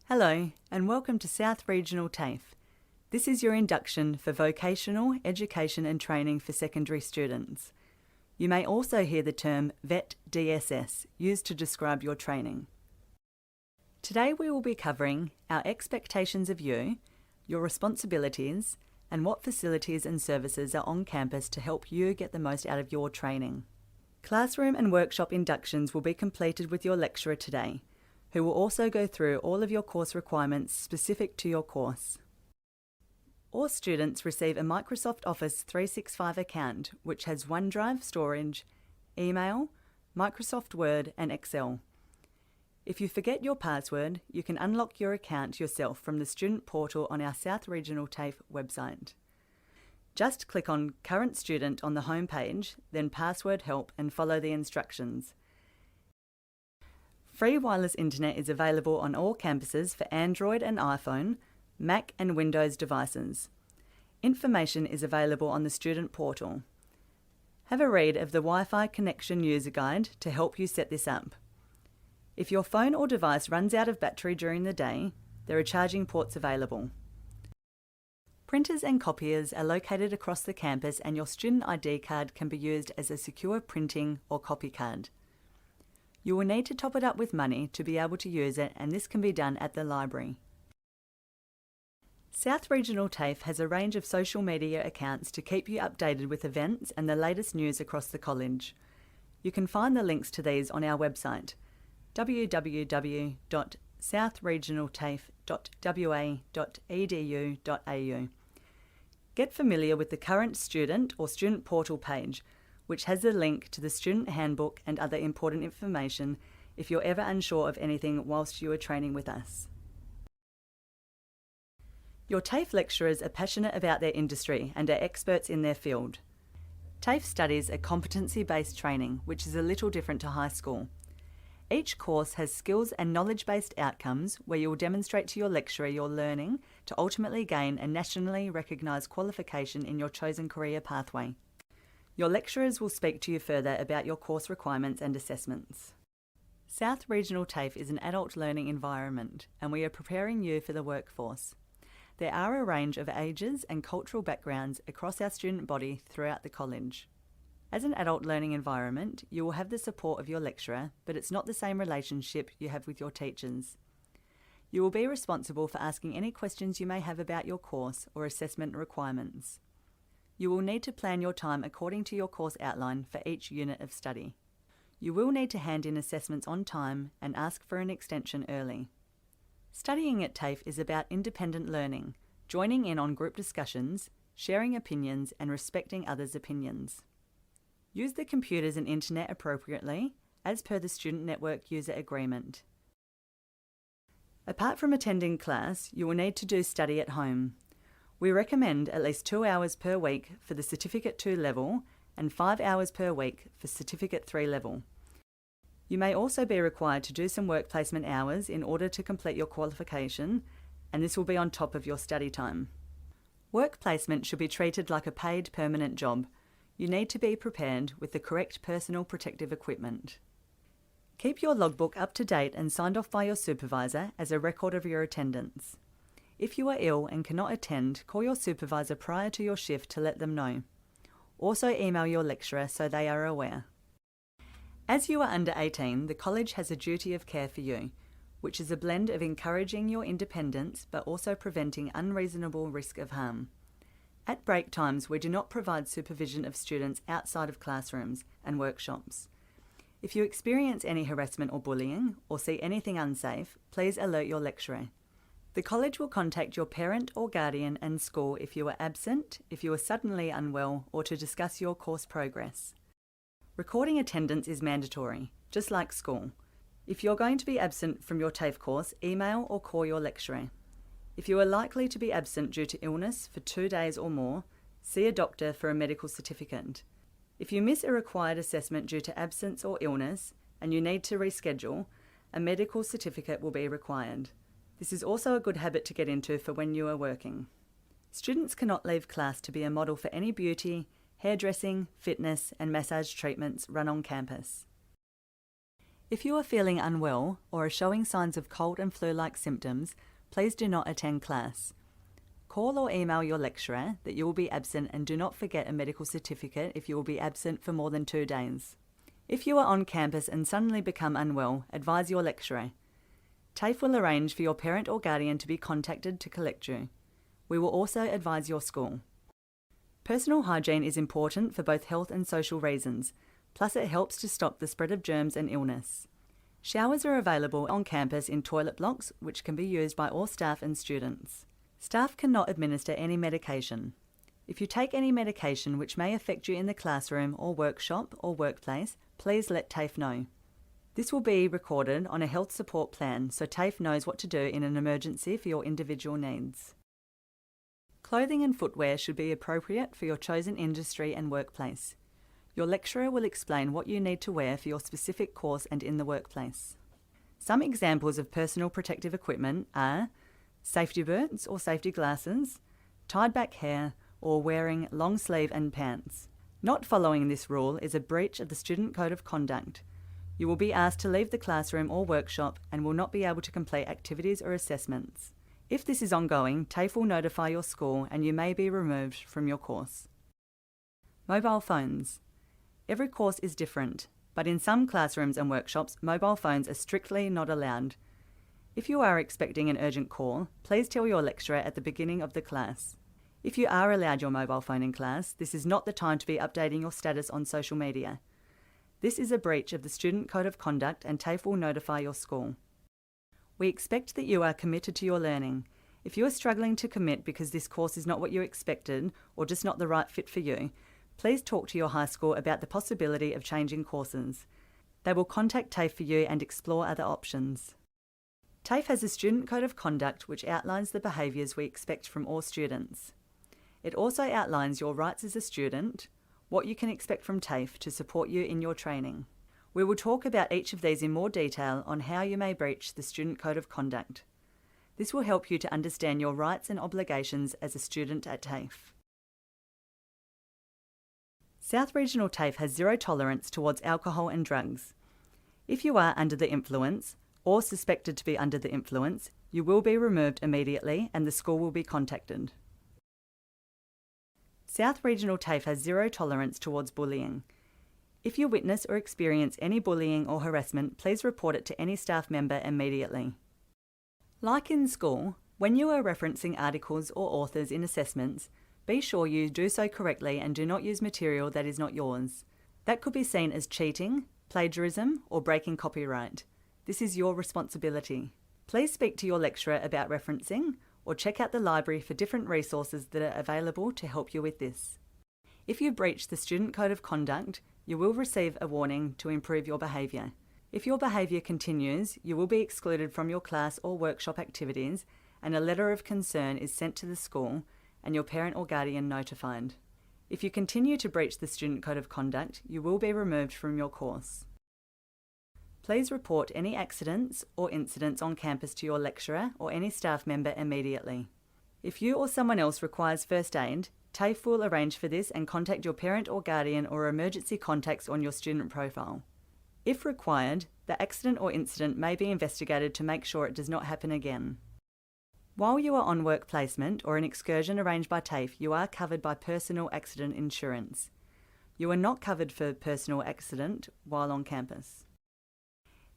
Hello and welcome to South Regional TAFE. This is your induction for vocational education and training for secondary students. You may also hear the term VETdSS used to describe your training. Today we will be covering our expectations of you, your responsibilities, and what facilities and services are on campus to help you get the most out of your training. Classroom and workshop inductions will be completed with your lecturer today, who will also go through all of your course requirements specific to your course. All students receive a Microsoft Office 365 account which has OneDrive storage, email, Microsoft Word and Excel. If you forget your password, you can unlock your account yourself from the student portal on our South Regional TAFE website. Just click on Current Student on the home page, then Password Help and follow the instructions. Free wireless internet is available on all campuses for Android and iPhone, Mac and Windows devices. Information is available on the student portal. Have a read of the Wi-Fi connection user guide to help you set this up. If your phone or device runs out of battery during the day, there are charging ports available. Printers and copiers are located across the campus and your student ID card can be used as a secure printing or copy card. You will need to top it up with money to be able to use it, and this can be done at the library. South Regional TAFE has a range of social media accounts to keep you updated with events and the latest news across the college. You can find the links to these on our website, www.southregionaltafe.wa.edu.au. Get familiar with the current student or student portal page, which has a link to the student handbook and other important information if you're ever unsure of anything whilst you are training with us. Your TAFE lecturers are passionate about their industry and are experts in their field. TAFE studies are competency-based training, which is a little different to high school. Each course has skills and knowledge-based outcomes where you will demonstrate to your lecturer your learning to ultimately gain a nationally recognised qualification in your chosen career pathway. Your lecturers will speak to you further about your course requirements and assessments. South Regional TAFE is an adult learning environment and we are preparing you for the workforce. There are a range of ages and cultural backgrounds across our student body throughout the college. As an adult learning environment, you will have the support of your lecturer, but it's not the same relationship you have with your teachers. You will be responsible for asking any questions you may have about your course or assessment requirements. You will need to plan your time according to your course outline for each unit of study. You will need to hand in assessments on time and ask for an extension early. Studying at TAFE is about independent learning, joining in on group discussions, sharing opinions and respecting others' opinions. Use the computers and internet appropriately, as per the Student Network User Agreement. Apart from attending class, you will need to do study at home. We recommend at least 2 hours per week for the Certificate 2 level and 5 hours per week for Certificate 3 level. You may also be required to do some work placement hours in order to complete your qualification, and this will be on top of your study time. Work placement should be treated like a paid permanent job. You need to be prepared with the correct personal protective equipment. Keep your logbook up to date and signed off by your supervisor as a record of your attendance. If you are ill and cannot attend, call your supervisor prior to your shift to let them know. Also email your lecturer so they are aware. As you are under 18, the college has a duty of care for you, which is a blend of encouraging your independence but also preventing unreasonable risk of harm. At break times, we do not provide supervision of students outside of classrooms and workshops. If you experience any harassment or bullying or see anything unsafe, please alert your lecturer. The college will contact your parent or guardian and school if you are absent, if you are suddenly unwell, or to discuss your course progress. Recording attendance is mandatory, just like school. If you're going to be absent from your TAFE course, email or call your lecturer. If you are likely to be absent due to illness for 2 days or more, see a doctor for a medical certificate. If you miss a required assessment due to absence or illness and you need to reschedule, a medical certificate will be required. This is also a good habit to get into for when you are working. Students cannot leave class to be a model for any beauty, hairdressing, fitness and massage treatments run on campus. If you are feeling unwell or are showing signs of cold and flu-like symptoms, please do not attend class. Call or email your lecturer that you will be absent, and do not forget a medical certificate if you will be absent for more than 2 days. If you are on campus and suddenly become unwell, advise your lecturer. TAFE will arrange for your parent or guardian to be contacted to collect you. We will also advise your school. Personal hygiene is important for both health and social reasons, plus it helps to stop the spread of germs and illness. Showers are available on campus in toilet blocks, which can be used by all staff and students. Staff cannot administer any medication. If you take any medication which may affect you in the classroom or workshop or workplace, please let TAFE know. This will be recorded on a health support plan, so TAFE knows what to do in an emergency for your individual needs. Clothing and footwear should be appropriate for your chosen industry and workplace. Your lecturer will explain what you need to wear for your specific course and in the workplace. Some examples of personal protective equipment are safety boots or safety glasses, tied back hair, or wearing long sleeve and pants. Not following this rule is a breach of the Student Code of Conduct. You will be asked to leave the classroom or workshop and will not be able to complete activities or assessments. If this is ongoing, TAFE will notify your school and you may be removed from your course. Mobile phones. Every course is different, but in some classrooms and workshops, mobile phones are strictly not allowed. If you are expecting an urgent call, please tell your lecturer at the beginning of the class. If you are allowed your mobile phone in class, this is not the time to be updating your status on social media. This is a breach of the Student Code of Conduct and TAFE will notify your school. We expect that you are committed to your learning. If you are struggling to commit because this course is not what you expected or just not the right fit for you, please talk to your high school about the possibility of changing courses. They will contact TAFE for you and explore other options. TAFE has a Student Code of Conduct which outlines the behaviours we expect from all students. It also outlines your rights as a student, what you can expect from TAFE to support you in your training. We will talk about each of these in more detail on how you may breach the Student Code of Conduct. This will help you to understand your rights and obligations as a student at TAFE. South Regional TAFE has zero tolerance towards alcohol and drugs. If you are under the influence, or suspected to be under the influence, you will be removed immediately and the school will be contacted. South Regional TAFE has zero tolerance towards bullying. If you witness or experience any bullying or harassment, please report it to any staff member immediately. Like in school, when you are referencing articles or authors in assessments, be sure you do so correctly and do not use material that is not yours. That could be seen as cheating, plagiarism, or breaking copyright. This is your responsibility. Please speak to your lecturer about referencing, or check out the library for different resources that are available to help you with this. If you breach the Student Code of Conduct, you will receive a warning to improve your behaviour. If your behaviour continues, you will be excluded from your class or workshop activities, and a letter of concern is sent to the school and your parent or guardian notified. If you continue to breach the Student Code of Conduct, you will be removed from your course. Please report any accidents or incidents on campus to your lecturer or any staff member immediately. If you or someone else requires first aid, TAFE will arrange for this and contact your parent or guardian or emergency contacts on your student profile. If required, the accident or incident may be investigated to make sure it does not happen again. While you are on work placement or an excursion arranged by TAFE, you are covered by personal accident insurance. You are not covered for personal accident while on campus.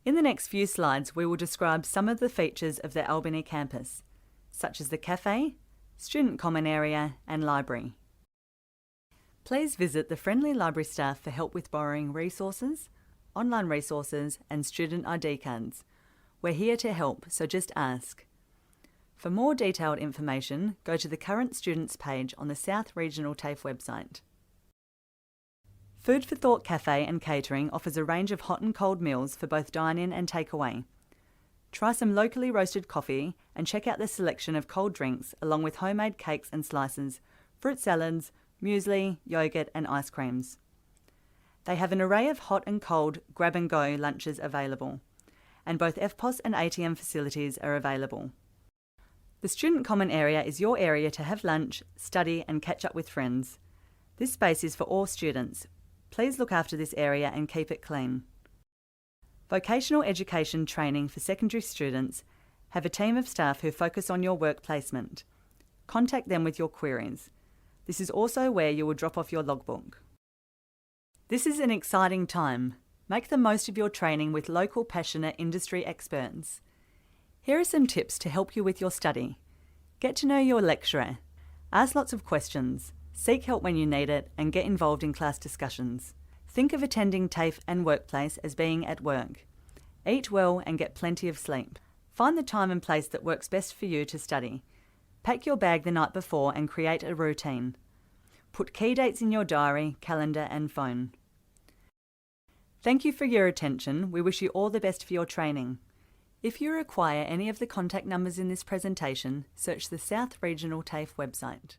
In the next few slides, we will describe some of the features of the Albany campus, such as the cafe, student common area, and library. Please visit the friendly library staff for help with borrowing resources, online resources, and student ID cards. We're here to help, so just ask. For more detailed information, go to the Current Students page on the South Regional TAFE website. Food for Thought Cafe and Catering offers a range of hot and cold meals for both dine-in and takeaway. Try some locally roasted coffee and check out the selection of cold drinks along with homemade cakes and slices, fruit salads, muesli, yogurt and ice creams. They have an array of hot and cold grab-and-go lunches available, and both FPOS and ATM facilities are available. The student common area is your area to have lunch, study and catch up with friends. This space is for all students. Please look after this area and keep it clean. Vocational education training for secondary students have a team of staff who focus on your work placement. Contact them with your queries. This is also where you will drop off your logbook. This is an exciting time. Make the most of your training with local passionate industry experts. Here are some tips to help you with your study. Get to know your lecturer. Ask lots of questions. Seek help when you need it and get involved in class discussions. Think of attending TAFE and workplace as being at work. Eat well and get plenty of sleep. Find the time and place that works best for you to study. Pack your bag the night before and create a routine. Put key dates in your diary, calendar and phone. Thank you for your attention. We wish you all the best for your training. If you require any of the contact numbers in this presentation, search the South Regional TAFE website.